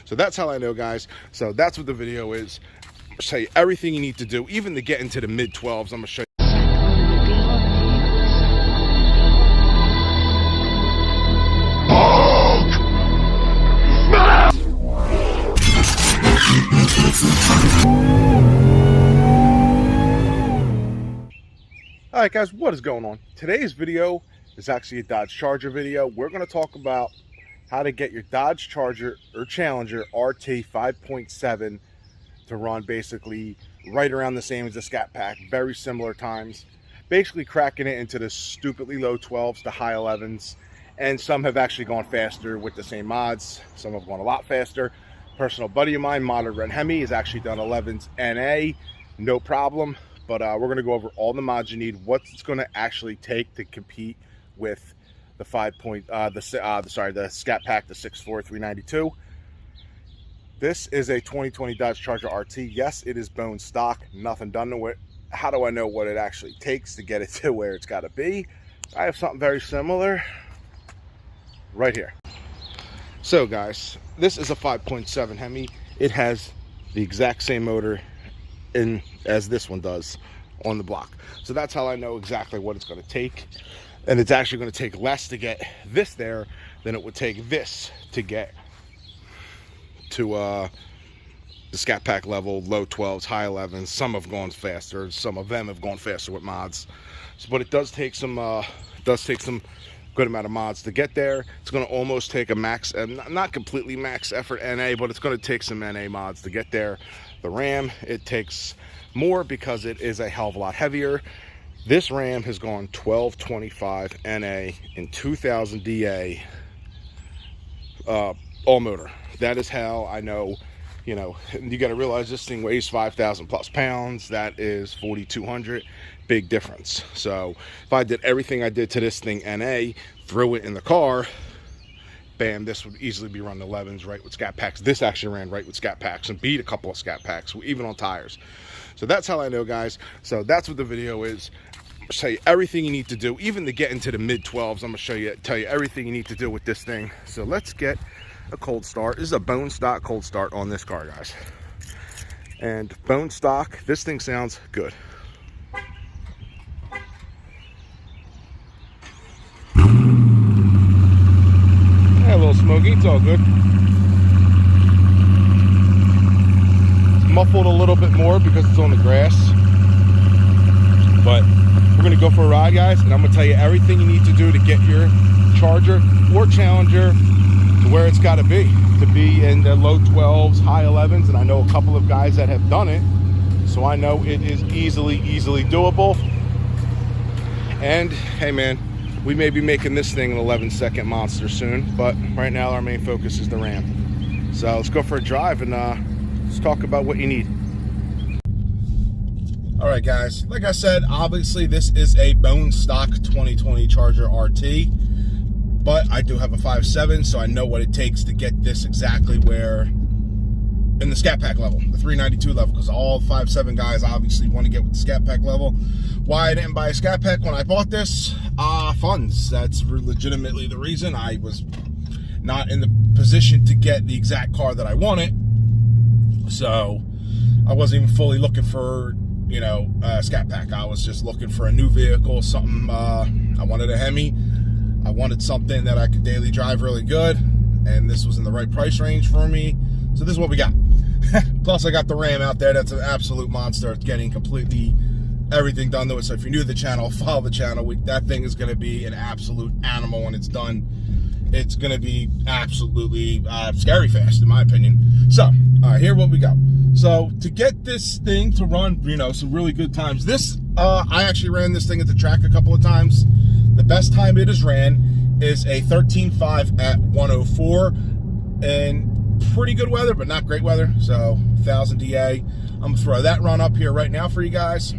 So that's how I know, guys. So that's what the video is. I'll show you everything you need to do, even to get into the mid 12s. I'm gonna show you. All right, guys, what is going on? Today's video is actually a Dodge Charger video. We're going to talk about how to get your Dodge Charger or Challenger RT 5.7 to run basically right around the same as the Scatpack, very similar times, basically cracking it into the stupidly low 12s to high 11s, and some have actually gone faster with the same mods. Some have gone a lot faster. Personal buddy of mine, modded Red HEMI, has actually done 11s NA, no problem. But we're going to go over all the mods you need, what it's going to actually take to compete with the the Scatpack, the 6.4 392. This is a 2020 Dodge Charger RT. Yes, it is bone stock, nothing done to it. How do I know what it actually takes to get it to where it's got to be? I have something very similar right here. So guys, this is a 5.7 HEMI. It has the exact same motor as this one does on the block. So that's how I know exactly what it's going to take. And it's actually going to take less to get this there than it would take this to get to the Scatpack level, low 12s, high 11s. Some have gone faster. Some of them have gone faster with mods. So, but it does take some good amount of mods to get there. It's going to almost take a max, not completely max effort NA, but it's going to take some NA mods to get there. The RAM, it takes more because it is a hell of a lot heavier. This RAM has gone 1225 NA in 2000 DA all motor. That is how I know, you know, you got to realize this thing weighs 5,000 plus pounds. That is 4,200. Big difference. So if I did everything I did to this thing NA, threw it in the car, bam, this would easily be running 11s right with Scatpacks. This actually ran right with Scatpacks and beat a couple of Scatpacks, even on tires. So that's how I know, guys. So that's what the video is. I'll show you everything you need to do, even to get into the mid 12s. I'm gonna tell you everything you need to do with this thing. So let's get a cold start. This is a bone stock cold start on this car, guys. And bone stock, this thing sounds good. A little smoky, it's all good. It's muffled a little bit more because it's on the grass. But we're gonna go for a ride, guys, and I'm gonna tell you everything you need to do to get your Charger or Challenger to where it's gotta be in the low 12s, high 11s, and I know a couple of guys that have done it. So I know it is easily doable. And hey man, we may be making this thing an 11-second monster soon, but right now our main focus is the RAM. So let's go for a drive and let's talk about what you need. All right, guys, like I said, obviously this is a bone stock 2020 Charger RT, but I do have a 5.7, so I know what it takes to get this exactly where in the Scatpack level, the 392 level, because all 5.7 guys obviously want to get with the Scatpack level. Why I didn't buy a Scatpack when I bought this? Funds. That's legitimately the reason. I was not in the position to get the exact car that I wanted, so I wasn't even fully looking for, you know, Scatpack. I was just looking for a new vehicle, something. I wanted a HEMI. I wanted something that I could daily drive really good, and this was in the right price range for me. So this is what we got. Plus I got the RAM out there. That's an absolute monster. It's getting completely everything done to it. So if you're new to the channel, follow the channel. That thing is going to be an absolute animal when it's done. It's going to be absolutely scary fast, in my opinion. So here what we got. So to get this thing to run, you know, some really good times. This I actually ran this thing at the track a couple of times. The best time it has ran is a 13.5 at 104, and pretty good weather, but not great weather. So 1000 DA. I'm gonna throw that run up here right now for you guys.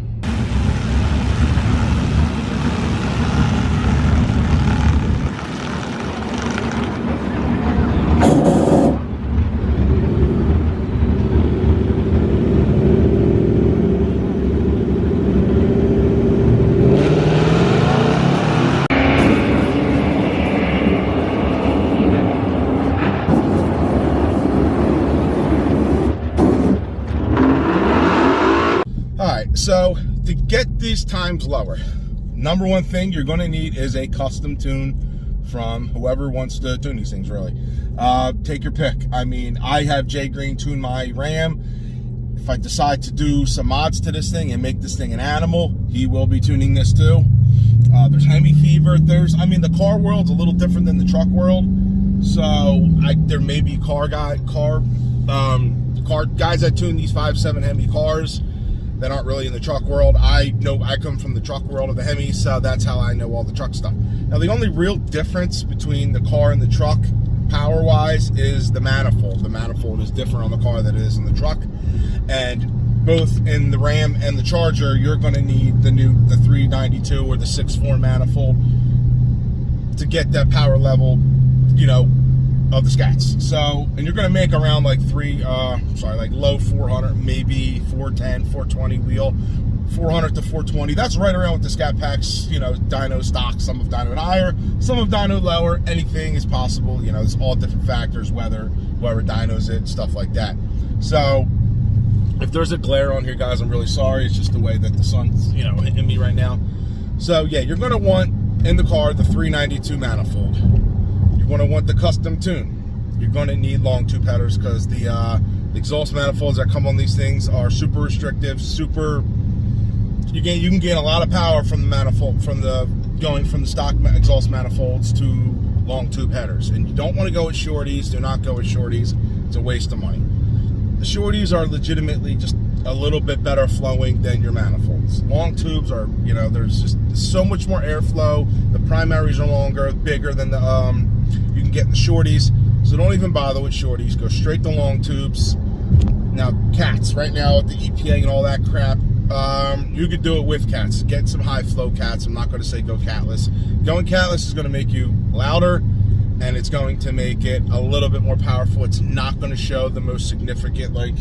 So to get these times lower, number one thing you're going to need is a custom tune from whoever wants to tune these things, really. Take your pick. I mean, I have Jay Greene tune my Ram. If I decide to do some mods to this thing and make this thing an animal, he will be tuning this too. There's Hemi Fever. I mean, the car world's a little different than the truck world. So there may be car guys that tune these 5.7 Hemi cars that aren't really in the truck world. I know I come from the truck world of the Hemi, so that's how I know all the truck stuff. Now, the only real difference between the car and the truck, power-wise, is the manifold. The manifold is different on the car than it is in the truck. And both in the Ram and the Charger, you're going to need the 392 or the 6.4 manifold to get that power level, you know, of the Scats. So, and you're going to make around like low 400, maybe 410, 420 wheel, 400 to 420. That's right around with the Scatpacks, you know, dyno stock. Some of dyno higher, some of dyno lower. Anything is possible. You know, there's all different factors, weather, whoever dynos it, stuff like that. So, if there's a glare on here, guys, I'm really sorry. It's just the way that the sun's, you know, hitting me right now. So, yeah, you're going to want, in the car, the 392 manifold. You're going to want the custom tune. You're going to need long tube headers because the exhaust manifolds that come on these things are super restrictive, you can gain a lot of power from the manifold, going from the stock exhaust manifolds to long tube headers. And you don't want to go with shorties. Do not go with shorties. It's a waste of money. The shorties are legitimately just a little bit better flowing than your manifolds. Long tubes are, you know, there's just so much more airflow. The primaries are longer, bigger than the you can get in the shorties. So don't even bother with shorties. Go straight to long tubes. Now, cats, right now with the EPA and all that crap, you could do it with cats. Get some high flow cats. I'm not going to say go catless. Going catless is going to make you louder, and it's going to make it a little bit more powerful. It's not going to show the most significant like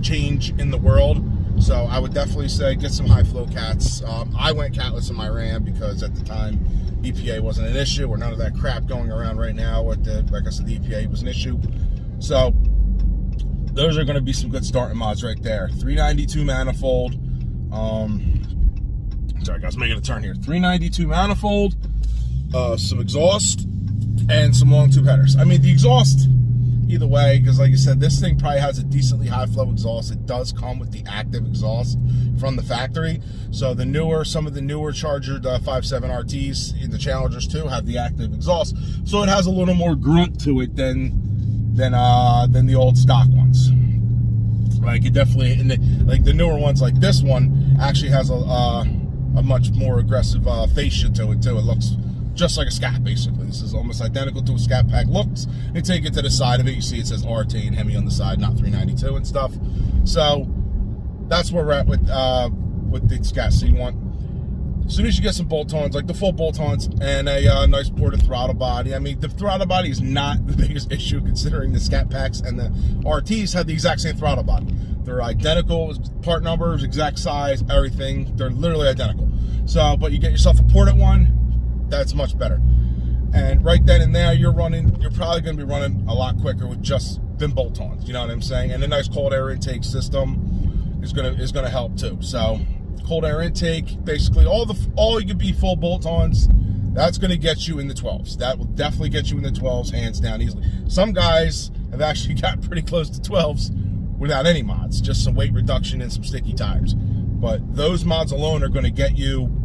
change in the world. So I would definitely say get some high flow cats. I went catless in my Ram because at the time EPA wasn't an issue, or none of that crap going around right now. Like I said, the EPA was an issue. So those are going to be some good starting mods right there. 392 manifold. Sorry guys, making a turn here. 392 manifold, some exhaust, and some long tube headers. I mean, the exhaust, either way, because like I said, this thing probably has a decently high flow exhaust. It does come with the active exhaust from the factory. So some of the newer Charger, the 5.7 RTs in the Challengers too, have the active exhaust. So it has a little more grunt to it than the old stock ones. Like it definitely, like the newer ones, like this one, actually has a much more aggressive fascia to it too. It looks just like a Scat, basically. This is almost identical to a Scatpack looks. You take it to the side of it, you see it says RT and Hemi on the side, not 392 and stuff. So that's where we're at with the Scat. So you want, as soon as you get some bolt-ons, like the full bolt-ons, and a nice ported throttle body. I mean, the throttle body is not the biggest issue considering the Scatpacks and the RTs have the exact same throttle body. They're identical, part numbers, exact size, everything. They're literally identical. So, but you get yourself a ported one, that's much better. And right then and there, you're probably going to be running a lot quicker with just them bolt-ons. You know what I'm saying? And a nice cold air intake system is gonna help too. So, cold air intake, basically all you could be full bolt-ons. That's going to get you in the 12s. That will definitely get you in the 12s, hands down, easily. Some guys have actually gotten pretty close to 12s without any mods, just some weight reduction and some sticky tires. But those mods alone are going to get you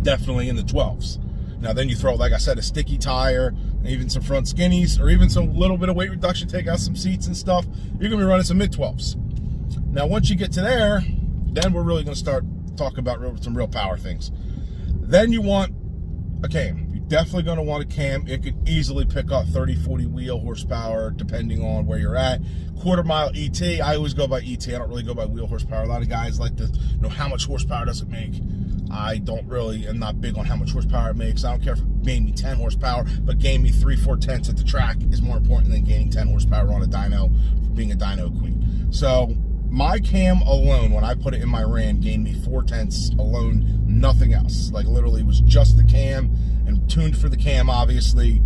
definitely in the 12s. Now then you throw, like I said, a sticky tire, even some front skinnies, or even some little bit of weight reduction, take out some seats and stuff, you're going to be running some mid-12s. Now once you get to there, then we're really going to start talking about some real power things. Then you want a cam. You're definitely going to want a cam. It could easily pick up 30, 40 wheel horsepower depending on where you're at. Quarter mile ET, I always go by ET. I don't really go by wheel horsepower. A lot of guys like to know how much horsepower does it make. I don't really, am not big on how much horsepower it makes. I don't care if it made me 10 horsepower, but gaining me 3-4 tenths at the track is more important than gaining 10 horsepower on a dyno, being a dyno queen. So my cam alone, when I put it in my Ram, gained me 4 tenths alone, nothing else. Like literally, it was just the cam and tuned for the cam, obviously.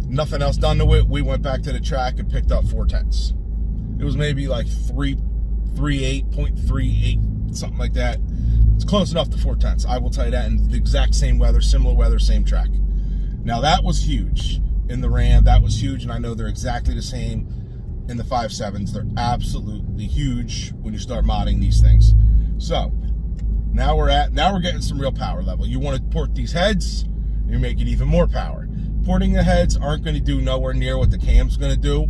Nothing else done to it. We went back to the track and picked up 4 tenths. It was maybe like 0.38 something like that. It's close enough to 4/10. I will tell you that, in the exact same weather, similar weather, same track. Now that was huge in the Ram. That was huge, and I know they're exactly the same in the 5.7s. They're absolutely huge when you start modding these things. So now we're getting some real power level. You want to port these heads, you're making even more power. Porting the heads aren't going to do nowhere near what the cam's going to do,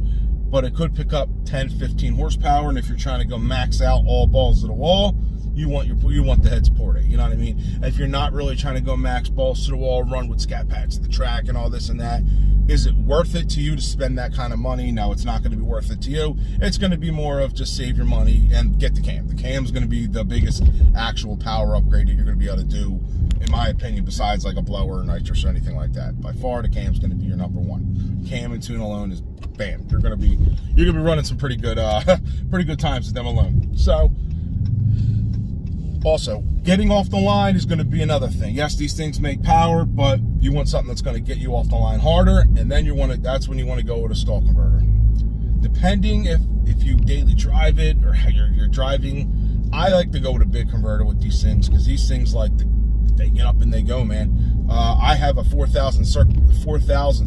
but it could pick up 10, 15 horsepower. And if you're trying to go max out all balls to the wall, you want the heads ported. You know what I mean? And if you're not really trying to go max balls to the wall, run with Scatpacks to the track and all this and that, is it worth it to you to spend that kind of money? No, it's not going to be worth it to you. It's going to be more of just save your money and get the cam. The cam's going to be the biggest actual power upgrade that you're going to be able to do, in my opinion, besides like a blower or nitrous or anything like that. By far, the cam's going to be your number one. Cam and tune alone is bam. You're going to be running some pretty good times with them alone. So, also, getting off the line is going to be another thing. Yes, these things make power, but you want something that's going to get you off the line harder, and then that's when you want to go with a stall converter. Depending if you daily drive it or how you're driving, I like to go with a big converter with these things, because these things they get up and they go, man. I have a 4,000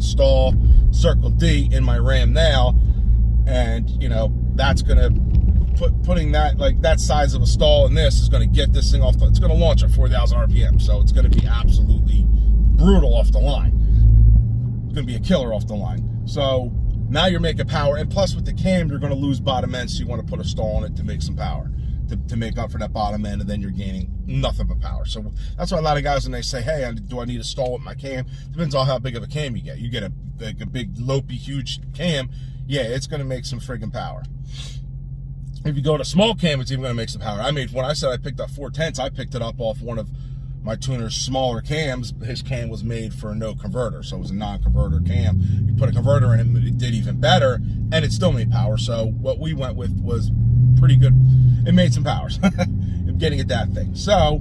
stall Circle D in my Ram now, and you know that's gonna putting that, like, that size of a stall in this is going to get this thing off. It's going to launch at 4,000 RPM, so it's going to be absolutely brutal off the line. It's going to be a killer off the line. So now you're making power, and plus with the cam, you're going to lose bottom end, so you want to put a stall on it to make some power, to make up for that bottom end, and then you're gaining nothing but power. So that's why a lot of guys, when they say, hey, do I need a stall with my cam? Depends on how big of a cam you get. You get a big, lopey, huge cam, yeah, it's going to make some friggin' power. If you go to small cam, it's even going to make some power. When I said I picked up 4/10, I picked it up off one of my tuner's smaller cams. His cam was made for no converter, so it was a non-converter cam. You put a converter in it, it did even better, and it still made power. So what we went with was pretty good. It made some powers getting at that thing. So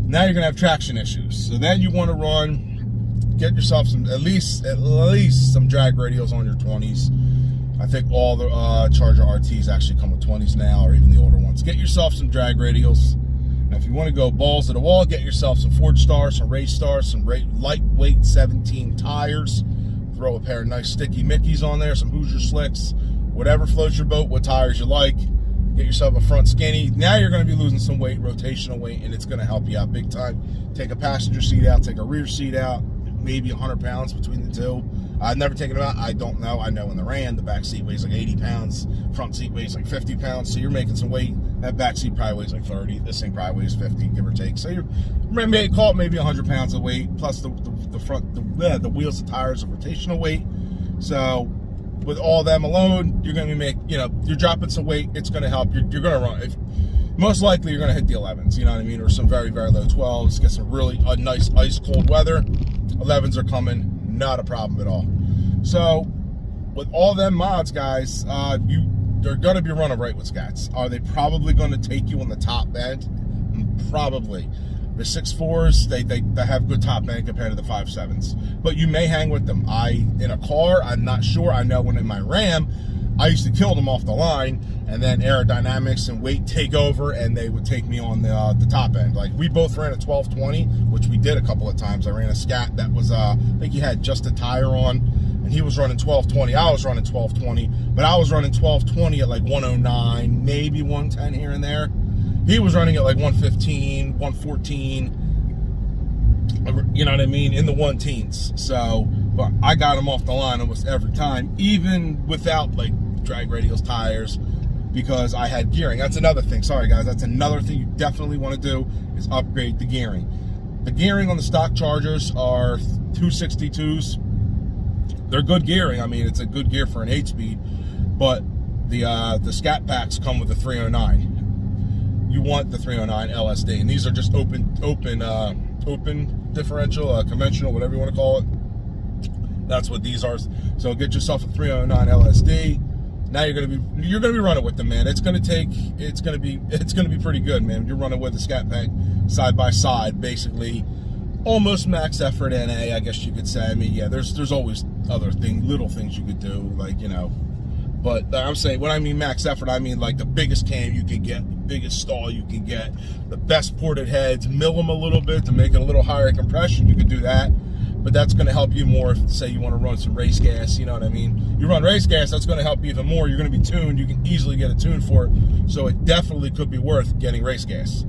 now you're going to have traction issues. So then you want to get yourself at least some drag radials on your 20s. I think all the Charger RTs actually come with 20s now, or even the older ones. Get yourself some drag radials. Now, if you want to go balls to the wall, get yourself some Ford Stars, some Race Stars, some lightweight 17 tires. Throw a pair of nice sticky Mickeys on there, some Hoosier Slicks, whatever floats your boat, what tires you like. Get yourself a front skinny. Now you're going to be losing some weight, rotational weight, and it's going to help you out big time. Take a passenger seat out, take a rear seat out, maybe 100 pounds between the two. I've never taken them out. I don't know. I know in the Ram, the back seat weighs like 80 pounds. Front seat weighs like 50 pounds. So you're making some weight. That back seat probably weighs like 30. This thing probably weighs 50, give or take. So you're call it maybe 100 pounds of weight, plus the wheels, the tires, the rotational weight. So with all them alone, you're going to be you're dropping some weight. It's going to help. You're going to run. Most likely you're going to hit the 11s, you know what I mean? Or some very, very low 12s. Get some really nice ice cold weather. 11s are coming. Not a problem at all. So with all them mods, guys, they're going to be running right with Scats. Are they probably going to take you on the top end? Probably. The 6.4s, they have good top end compared to the 5.7s. But you may hang with them. In a car, I'm not sure. I know when in my Ram, I used to kill them off the line, and then aerodynamics and weight take over, and they would take me on the top end. Like, we both ran a 1220, which we did a couple of times. I ran a Scat that was, I think he had just a tire on, and he was running 1220. I was running 1220, but I was running 1220 at like 109, maybe 110 here and there. He was running at like 115, 114, you know what I mean, in the 1-teens. So, but I got him off the line almost every time, even without like drag radials, tires, because I had gearing. That's another thing. Sorry guys, that's another thing you definitely want to do, is upgrade the gearing. The gearing on the stock Chargers are 262s. They're good gearing. I mean, it's a good gear for an 8-speed, but the Scatpacks come with the 309. You want the 309 LSD, and these are just open differential, conventional, whatever you want to call it. That's what these are. So get yourself a 309 LSD. Now you're gonna be running with them, man. It's gonna be pretty good, man. You're running with the Scatpack side by side, basically, almost max effort NA, I guess you could say. I mean, yeah, there's always other little things you could do, like, you know. But I'm saying, when I mean max effort, I mean like the biggest cam you could get biggest stall you can get, the best ported heads, mill them a little bit to make it a little higher compression. You can do that, but that's going to help you more if, say, you want to run some race gas, you know what I mean? You run race gas, that's going to help you even more. You're going to be tuned. You can easily get a tune for it, so it definitely could be worth getting race gas.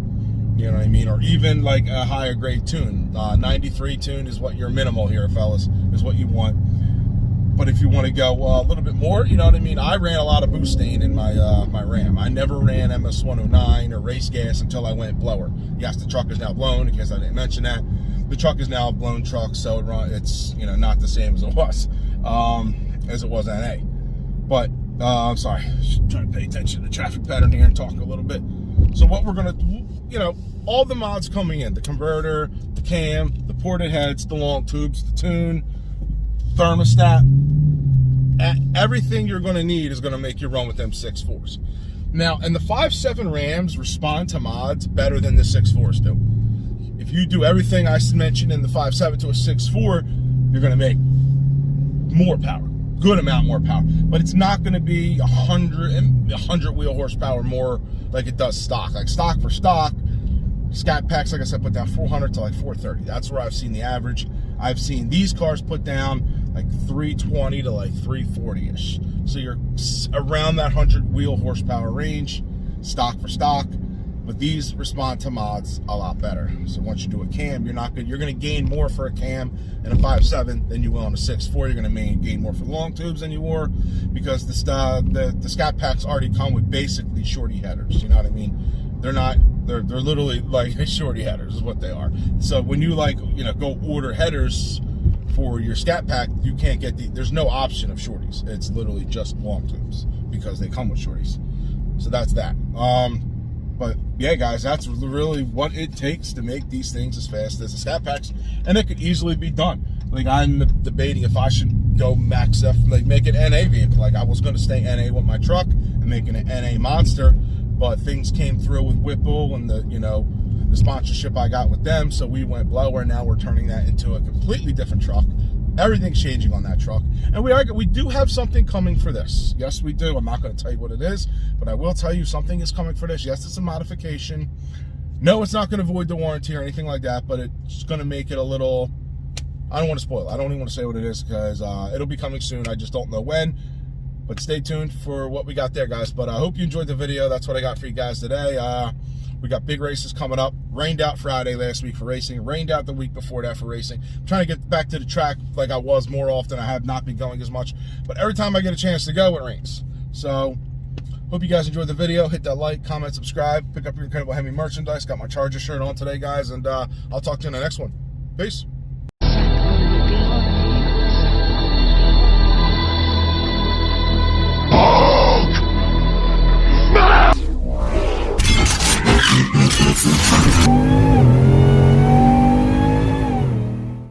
You know what I mean? Or even like a higher grade tune. 93 tune is what your minimal here, fellas, is what you want. But if you want to go a little bit more, you know what I mean? I ran a lot of boost in my my Ram. I never ran MS109 or race gas until I went blower. Yes, the truck is now blown, in case I didn't mention that. The truck is now a blown truck, so it's, you know, not the same as it was NA. But I'm sorry, just trying to pay attention to the traffic pattern here and talk a little bit. So what we're gonna, you know, all the mods coming in, the converter, the cam, the ported heads, the long tubes, the tune, thermostat, everything you're gonna need is gonna make you run with them 6.4s. Now, and the 5.7 Rams respond to mods better than the 6.4s do. If you do everything I mentioned in the 5.7 to a 6.4, you're gonna make more power. Good amount more power, but it's not going to be 100 wheel horsepower more like it does stock. Like stock for stock, Scatpacks, like I said, put down 400 to like 430. That's where I've seen the average. I've seen these cars put down like 320 to like 340-ish. So you're around that 100 wheel horsepower range, stock for stock. But these respond to mods a lot better. So once you do a cam, you're going to gain more for a cam in a 5.7 than you will on a 6.4. You're going to gain more for long tubes than you were, because the Scatpacks already come with basically shorty headers. You know what I mean? They're literally like shorty headers is what they are. So when you go order headers for your Scatpack, you can't get there's no option of shorties. It's literally just long tubes because they come with shorties. So that's that. But yeah, guys, that's really what it takes to make these things as fast as the Scatpacks, and it could easily be done. Like, I'm debating if I should go max F, like make an NA vehicle. Like, I was going to stay NA with my truck and making an NA monster, but things came through with Whipple and the sponsorship I got with them, so we went blower. Now we're turning that into a completely different truck. Everything's changing on that truck, and we do have something coming for this. Yes, we do. I'm not going to tell you what it is, but I will tell you something is coming for this. Yes, it's a modification. No, it's not going to void the warranty or anything like that, but it's going to make it a little, I don't want to spoil it. I don't even want to say what it is, because it'll be coming soon. I just don't know when, but stay tuned for what we got there, guys. But I hope you enjoyed the video. That's what I got for you guys today. We got big races coming up. Rained out Friday last week for racing. Rained out the week before that for racing. I'm trying to get back to the track like I was more often. I have not been going as much, but every time I get a chance to go, it rains. So hope you guys enjoyed the video. Hit that like, comment, subscribe. Pick up your incredible Hemi merchandise. Got my Charger shirt on today, guys, and I'll talk to you in the next one. Peace.